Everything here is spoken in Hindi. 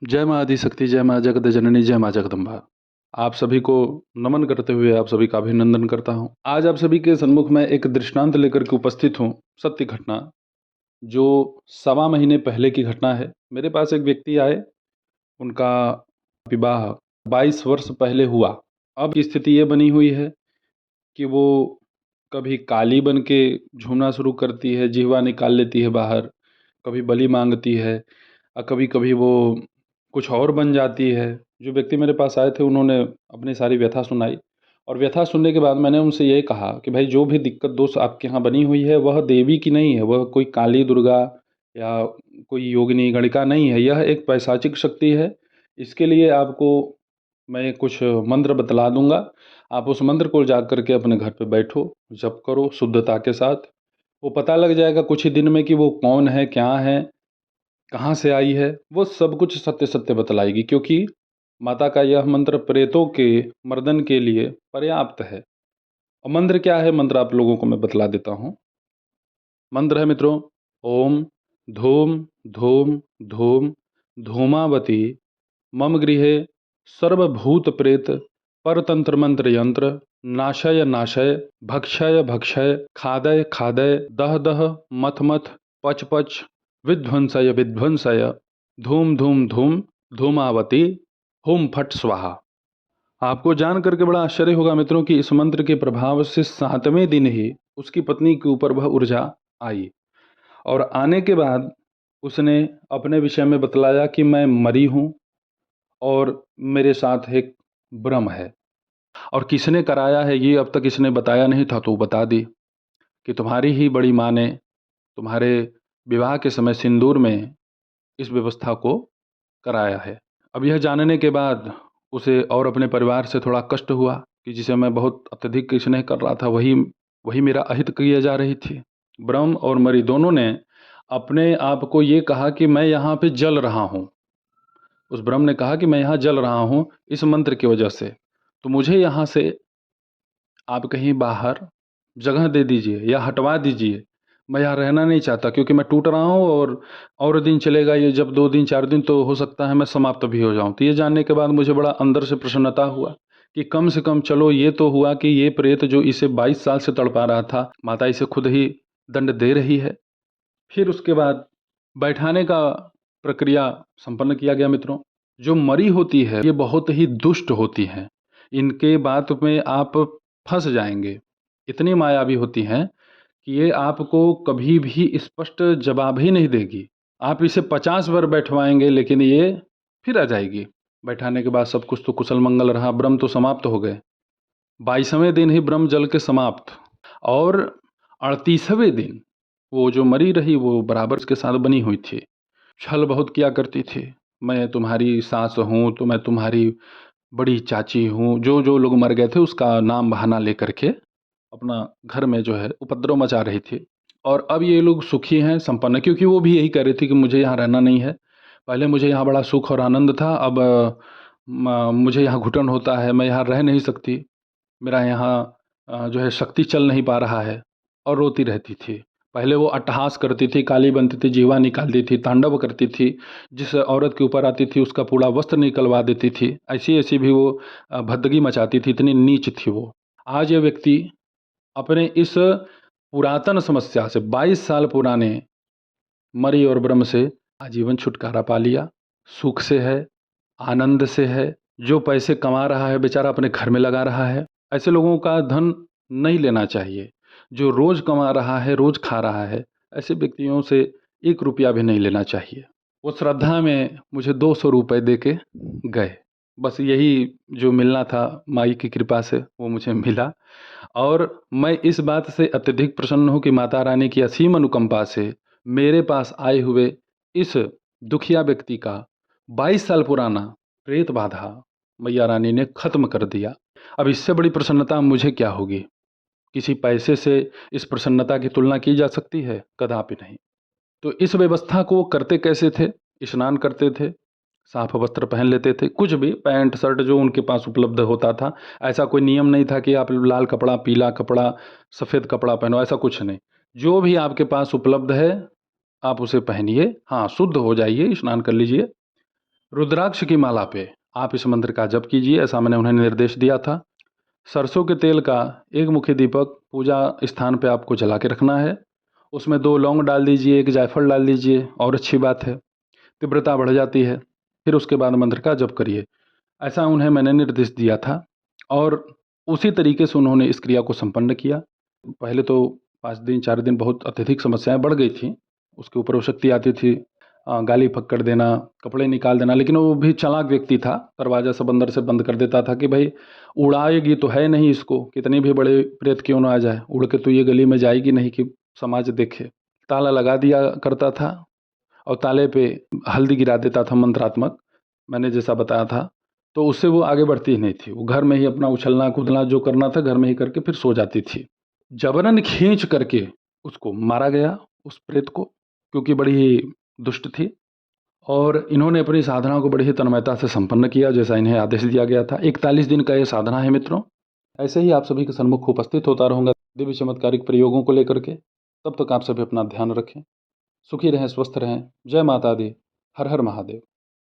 जय माँ आदिशक्ति, जय माँ जगत जननी, जय माँ जगदम्बा। आप सभी को नमन करते हुए आप सभी का अभिनंदन करता हूँ। आज आप सभी के सन्मुख में एक दृष्टांत लेकर के उपस्थित हूँ। सत्य घटना जो सवा महीने पहले की घटना है। मेरे पास एक व्यक्ति आए, उनका विवाह 22 वर्ष पहले हुआ। अब की स्थिति ये बनी हुई है कि वो कभी काली बन के झूमना शुरू करती है, जिह्वा निकाल लेती है बाहर, कभी बलि मांगती है और कभी कभी वो कुछ और बन जाती है। जो व्यक्ति मेरे पास आए थे उन्होंने अपनी सारी व्यथा सुनाई, और व्यथा सुनने के बाद मैंने उनसे ये कहा कि भाई जो भी दिक्कत दोष आपके यहाँ बनी हुई है वह देवी की नहीं है, वह कोई काली दुर्गा या कोई योगिनी गणिका नहीं है, यह एक पैशाचिक शक्ति है। इसके लिए आपको मैं कुछ मंत्र बतला दूंगा, आप उस मंत्र को जा करके अपने घर पे बैठो, जप करो शुद्धता के साथ। वो पता लग जाएगा कुछ ही दिन में कि वो कौन है, क्या है, कहाँ से आई है, वो सब कुछ सत्य सत्य बतलाएगी, क्योंकि माता का यह मंत्र प्रेतों के मर्दन के लिए पर्याप्त है। और मंत्र क्या है, मंत्र आप लोगों को मैं बतला देता हूँ। मंत्र है मित्रों, ओम धूम धूम धूम धूमावती मम गृहे सर्वभूत प्रेत परतंत्र मंत्र यंत्र नाशय नाशय भक्षय भक्षय खादय खादय दह दह मथ मथ पच पच विध्वंसय विध्वंसय धूम धूम धूम धूमावती हुम फट स्वाहा। आपको जान करके बड़ा आश्चर्य होगा मित्रों कि इस मंत्र के प्रभाव से 7वें दिन ही उसकी पत्नी के ऊपर वह ऊर्जा आई, और आने के बाद उसने अपने विषय में बतलाया कि मैं मरी हूँ और मेरे साथ एक ब्रह्म है। और किसने कराया है ये अब तक इसने बताया नहीं था, तो बता दी कि तुम्हारी ही बड़ी माँ ने तुम्हारे विवाह के समय सिंदूर में इस व्यवस्था को कराया है। अब यह जानने के बाद उसे और अपने परिवार से थोड़ा कष्ट हुआ कि जिसे मैं बहुत अत्यधिक स्नेह कर रहा था वही वही मेरा अहित किए जा रही थी। ब्रह्म और मरी दोनों ने अपने आप को ये कहा कि मैं यहाँ पे जल रहा हूँ। उस ब्रह्म ने कहा कि मैं यहाँ जल रहा हूँ इस मंत्र की वजह से, तो मुझे यहाँ से आप कहीं बाहर जगह दे दीजिए या हटवा दीजिए। मैं यहाँ रहना नहीं चाहता क्योंकि मैं टूट रहा हूँ, और दिन चलेगा ये, जब 2 दिन 4 दिन तो हो सकता है मैं समाप्त भी हो जाऊँ। तो ये जानने के बाद मुझे बड़ा अंदर से प्रसन्नता हुआ कि कम से कम चलो ये तो हुआ कि ये प्रेत जो इसे 22 साल से तड़पा रहा था, माता इसे खुद ही दंड दे रही है। फिर उसके बाद बैठाने का प्रक्रिया संपन्न किया गया मित्रों। जो मरी होती है ये बहुत ही दुष्ट होती हैं, इनके बात में आप फंस जाएंगे। इतनी मायावी होती हैं कि ये आपको कभी भी स्पष्ट जवाब ही नहीं देगी। आप इसे 50 बार बैठवाएंगे लेकिन ये फिर आ जाएगी। बैठाने के बाद सब कुछ तो कुशल मंगल रहा, ब्रह्म तो समाप्त हो गए। 22वें दिन ही ब्रह्म जल के समाप्त, और 38वें दिन वो जो मरी रही वो बराबर उसके साथ बनी हुई थी। छल बहुत किया करती थी, मैं तुम्हारी सास हूँ तो मैं तुम्हारी बड़ी चाची हूँ। जो जो लोग मर गए थे उसका नाम बहाना लेकर के अपना घर में जो है उपद्रव मचा रही थी। और अब ये लोग सुखी हैं, संपन्न, क्योंकि वो भी यही कह रही थी कि मुझे यहाँ रहना नहीं है। पहले मुझे यहाँ बड़ा सुख और आनंद था, अब मुझे यहाँ घुटन होता है, मैं यहाँ रह नहीं सकती, मेरा यहाँ जो है शक्ति चल नहीं पा रहा है। और रोती रहती थी। पहले वो अट्टहास करती थी, काली बनती थी, जीवा निकालती थी, तांडव करती थी, जिस औरत के ऊपर आती थी उसका पूरा वस्त्र निकलवा देती थी। ऐसी ऐसी भी वो भद्दगी मचाती थी, इतनी नीच थी वो। आज ये व्यक्ति अपने इस पुरातन समस्या से 22 साल पुराने मरी और ब्रह्म से आजीवन छुटकारा पा लिया। सुख से है, आनंद से है। जो पैसे कमा रहा है बेचारा अपने घर में लगा रहा है। ऐसे लोगों का धन नहीं लेना चाहिए। जो रोज कमा रहा है, रोज खा रहा है, ऐसे व्यक्तियों से 1 रुपया भी नहीं लेना चाहिए। वो श्रद्धा में मुझे 200 रुपये दे के गए। बस यही जो मिलना था माई की कृपा से वो मुझे मिला। और मैं इस बात से अत्यधिक प्रसन्न हूँ कि माता रानी की असीम अनुकंपा से मेरे पास आए हुए इस दुखिया व्यक्ति का 22 साल पुराना प्रेत बाधा मैया रानी ने खत्म कर दिया। अब इससे बड़ी प्रसन्नता मुझे क्या होगी? किसी पैसे से इस प्रसन्नता की तुलना की जा सकती है? कदापि नहीं। तो इस व्यवस्था को करते कैसे थे? स्नान करते थे, साफ वस्त्र पहन लेते थे, कुछ भी पैंट शर्ट जो उनके पास उपलब्ध होता था। ऐसा कोई नियम नहीं था कि आप लाल कपड़ा, पीला कपड़ा, सफ़ेद कपड़ा पहनो, ऐसा कुछ नहीं। जो भी आपके पास उपलब्ध है आप उसे पहनिए। हाँ, शुद्ध हो जाइए, स्नान कर लीजिए, रुद्राक्ष की माला पे आप इस मंत्र का जप कीजिए, ऐसा मैंने उन्हें निर्देश दिया था। सरसों के तेल का एक मुखी दीपक पूजा स्थान पे आपको जला के रखना है। उसमें 2 लौंग डाल दीजिए, 1 जायफल डाल दीजिए और अच्छी बात है, तीव्रता बढ़ जाती है। फिर उसके बाद मंत्र का जप करिए। ऐसा उन्हें मैंने निर्देश दिया था और उसी तरीके से उन्होंने इस क्रिया को संपन्न किया। पहले तो 5 दिन 4 दिन बहुत अत्यधिक समस्याएँ बढ़ गई थीं। उसके ऊपर वो शक्ति आती थी, गाली फक्कड़ देना, कपड़े निकाल देना, लेकिन वो भी चालाक व्यक्ति था। दरवाज़ा सब अंदर से बंद कर देता था कि भई उड़ाएगी तो है नहीं इसको, कितने भी बड़े प्रेत क्यों ना आ जाए, उड़ के तो ये गली में जाएगी नहीं कि समाज देखे। ताला लगा दिया करता था और ताले पे हल्दी गिरा देता था मंत्रात्मक, मैंने जैसा बताया था। तो उससे वो आगे बढ़ती ही नहीं थी। वो घर में ही अपना उछलना-कूदना जो करना था घर में ही करके फिर सो जाती थी। जबरन खींच करके उसको मारा गया, उस प्रेत को, क्योंकि बड़ी ही दुष्ट थी और इन्होंने अपनी साधना को बड़ी ही तन्मयता से संपन्न किया, जैसा इन्हें आदेश दिया गया था। 41 दिन का ये साधना है मित्रों। ऐसे ही आप सभी के सन्मुख उपस्थित होता रहूँगा दिव्य चमत्कारिक प्रयोगों को लेकर के। तब तक आप सभी अपना ध्यान रखें। सुखी रहें, स्वस्थ रहें। जय माता दी। हर हर महादेव।